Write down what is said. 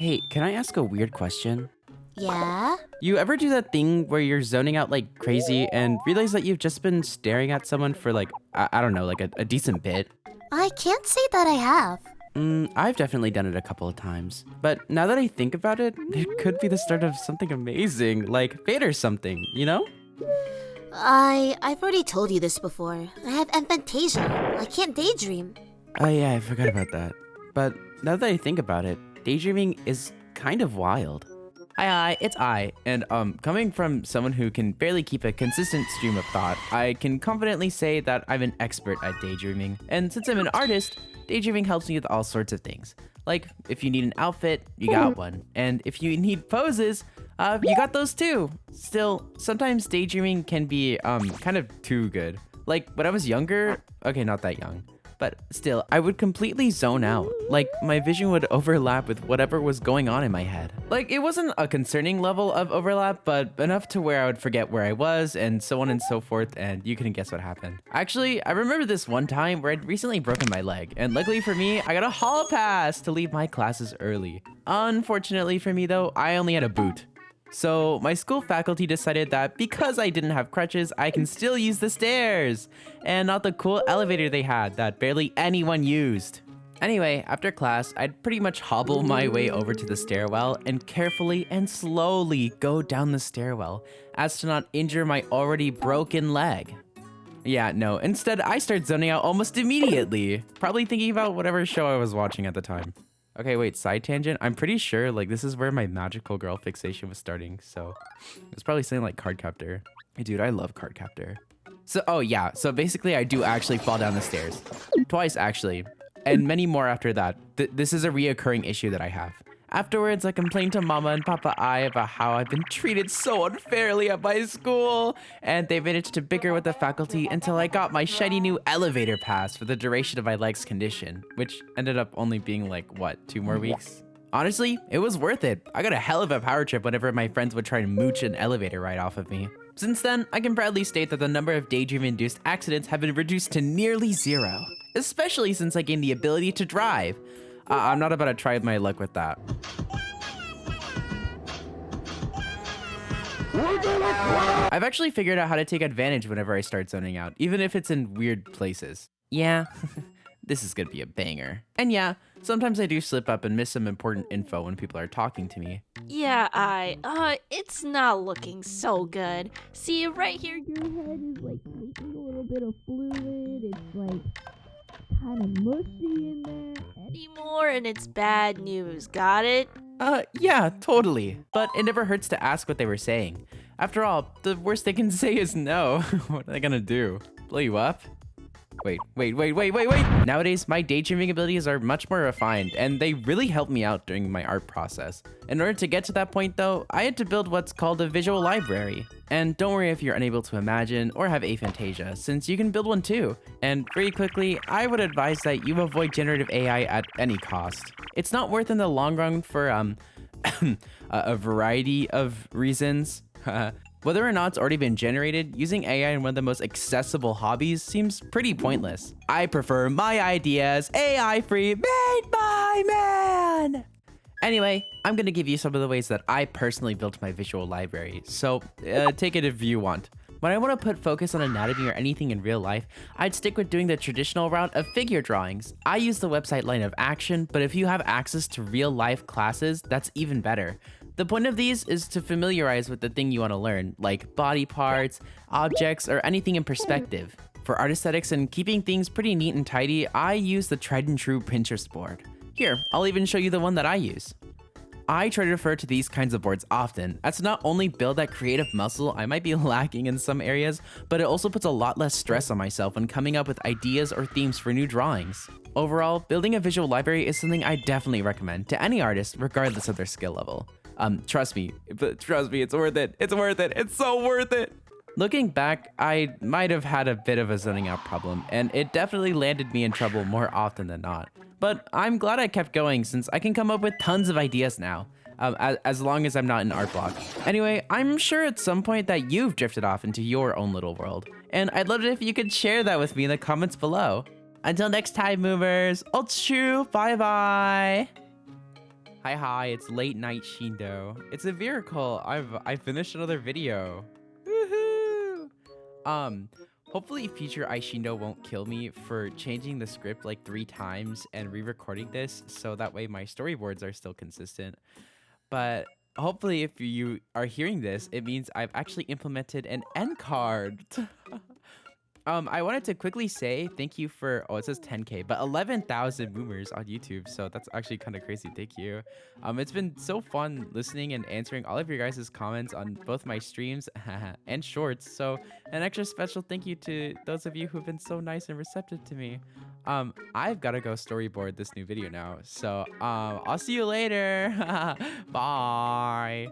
Hey, can I ask a weird question? Yeah? You ever do that thing where you're zoning out like crazy and realize that you've just been staring at someone for like, I don't know, like a decent bit? I can't say that I have. I've definitely done it a couple of times. But now that I think about it, it could be the start of something amazing, like fate or something, you know? I've already told you this before. I have emphantasia. I can't daydream. Oh yeah, I forgot about that. But now that I think about it, daydreaming is kind of wild. Hi, it's I, and coming from someone who can barely keep a consistent stream of thought, I can confidently say that I'm an expert at daydreaming. And since I'm an artist, daydreaming helps me with all sorts of things. Like, if you need an outfit, you got one. And if you need poses, you got those too. Still, sometimes daydreaming can be kind of too good. Like, when I was younger, okay, not that young, but still, I would completely zone out. Like, my vision would overlap with whatever was going on in my head. Like, it wasn't a concerning level of overlap, but enough to where I would forget where I was, and so on and so forth, and you can guess what happened. Actually, I remember this one time where I'd recently broken my leg, and luckily for me, I got a hall pass to leave my classes early. Unfortunately for me though, I only had a boot. So my school faculty decided that because I didn't have crutches, I can still use the stairs and not the cool elevator they had that barely anyone used. Anyway, after class, I'd pretty much hobble my way over to the stairwell and carefully and slowly go down the stairwell as to not injure my already broken leg. Yeah, no, instead I start zoning out almost immediately, probably thinking about whatever show I was watching at the time. Okay, wait, side tangent. I'm pretty sure like this is where my magical girl fixation was starting. So it's probably something like Cardcaptor. Hey, dude, I love Cardcaptor. So, oh yeah. So basically I do actually fall down the stairs. Twice actually. And many more after that. This is a reoccurring issue that I have. Afterwards, I complained to Mama and Papa I about how I've been treated so unfairly at my school, and they managed to bicker with the faculty until I got my shiny new elevator pass for the duration of my leg's condition, which ended up only being like, what, 2 more weeks? Honestly, it was worth it. I got a hell of a power trip whenever my friends would try and mooch an elevator ride off of me. Since then, I can proudly state that the number of daydream-induced accidents have been reduced to nearly 0, especially since I gained the ability to drive. I'm not about to try my luck with that. I've actually figured out how to take advantage whenever I start zoning out, even if it's in weird places. Yeah, this is gonna be a banger. And yeah, sometimes I do slip up and miss some important info when people are talking to me. Yeah, it's not looking so good. See, right here, your head is like leaking a little bit of fluid. It's like kind of mushy in there anymore, and it's bad news. Got it? Yeah, totally. But it never hurts to ask what they were saying. After all, the worst they can say is no. What are they gonna do? Blow you up? Wait. Nowadays, my daydreaming abilities are much more refined, and they really help me out during my art process. In order to get to that point though, I had to build what's called a visual library. And don't worry if you're unable to imagine or have aphantasia, since you can build one too. And very quickly, I would advise that you avoid generative AI at any cost. It's not worth in the long run for a variety of reasons. Whether or not it's already been generated, using AI in one of the most accessible hobbies seems pretty pointless. I prefer my ideas AI-free, made by man! Anyway, I'm gonna give you some of the ways that I personally built my visual library, so take it if you want. When I want to put focus on anatomy or anything in real life, I'd stick with doing the traditional route of figure drawings. I use the website Line of Action, but if you have access to real life classes, that's even better. The point of these is to familiarize with the thing you want to learn, like body parts, objects, or anything in perspective. For art aesthetics and keeping things pretty neat and tidy, I use the tried and true Pinterest board. Here, I'll even show you the one that I use. I try to refer to these kinds of boards often, as to not only build that creative muscle I might be lacking in some areas, but it also puts a lot less stress on myself when coming up with ideas or themes for new drawings. Overall, building a visual library is something I definitely recommend to any artist, regardless of their skill level. Trust me, it's worth it. It's worth it. It's so worth it. Looking back, I might have had a bit of a zoning out problem, and it definitely landed me in trouble more often than not. But I'm glad I kept going since I can come up with tons of ideas now, as long as I'm not in art block. Anyway, I'm sure at some point that you've drifted off into your own little world, and I'd love it if you could share that with me in the comments below. Until next time, movers, bye bye. Hi, it's late night Shindo. It's a miracle. I finished another video. Woohoo! Hopefully future Aishindo won't kill me for changing the script like 3 times and re-recording this so that way my storyboards are still consistent. But hopefully if you are hearing this, it means I've actually implemented an end card. I wanted to quickly say thank you for, it says 10K, but 11,000 boomers on YouTube. So that's actually kind of crazy. Thank you. It's been so fun listening and answering all of your guys' comments on both my streams and shorts. So an extra special thank you to those of you who've been so nice and receptive to me. I've got to go storyboard this new video now. So I'll see you later. Bye.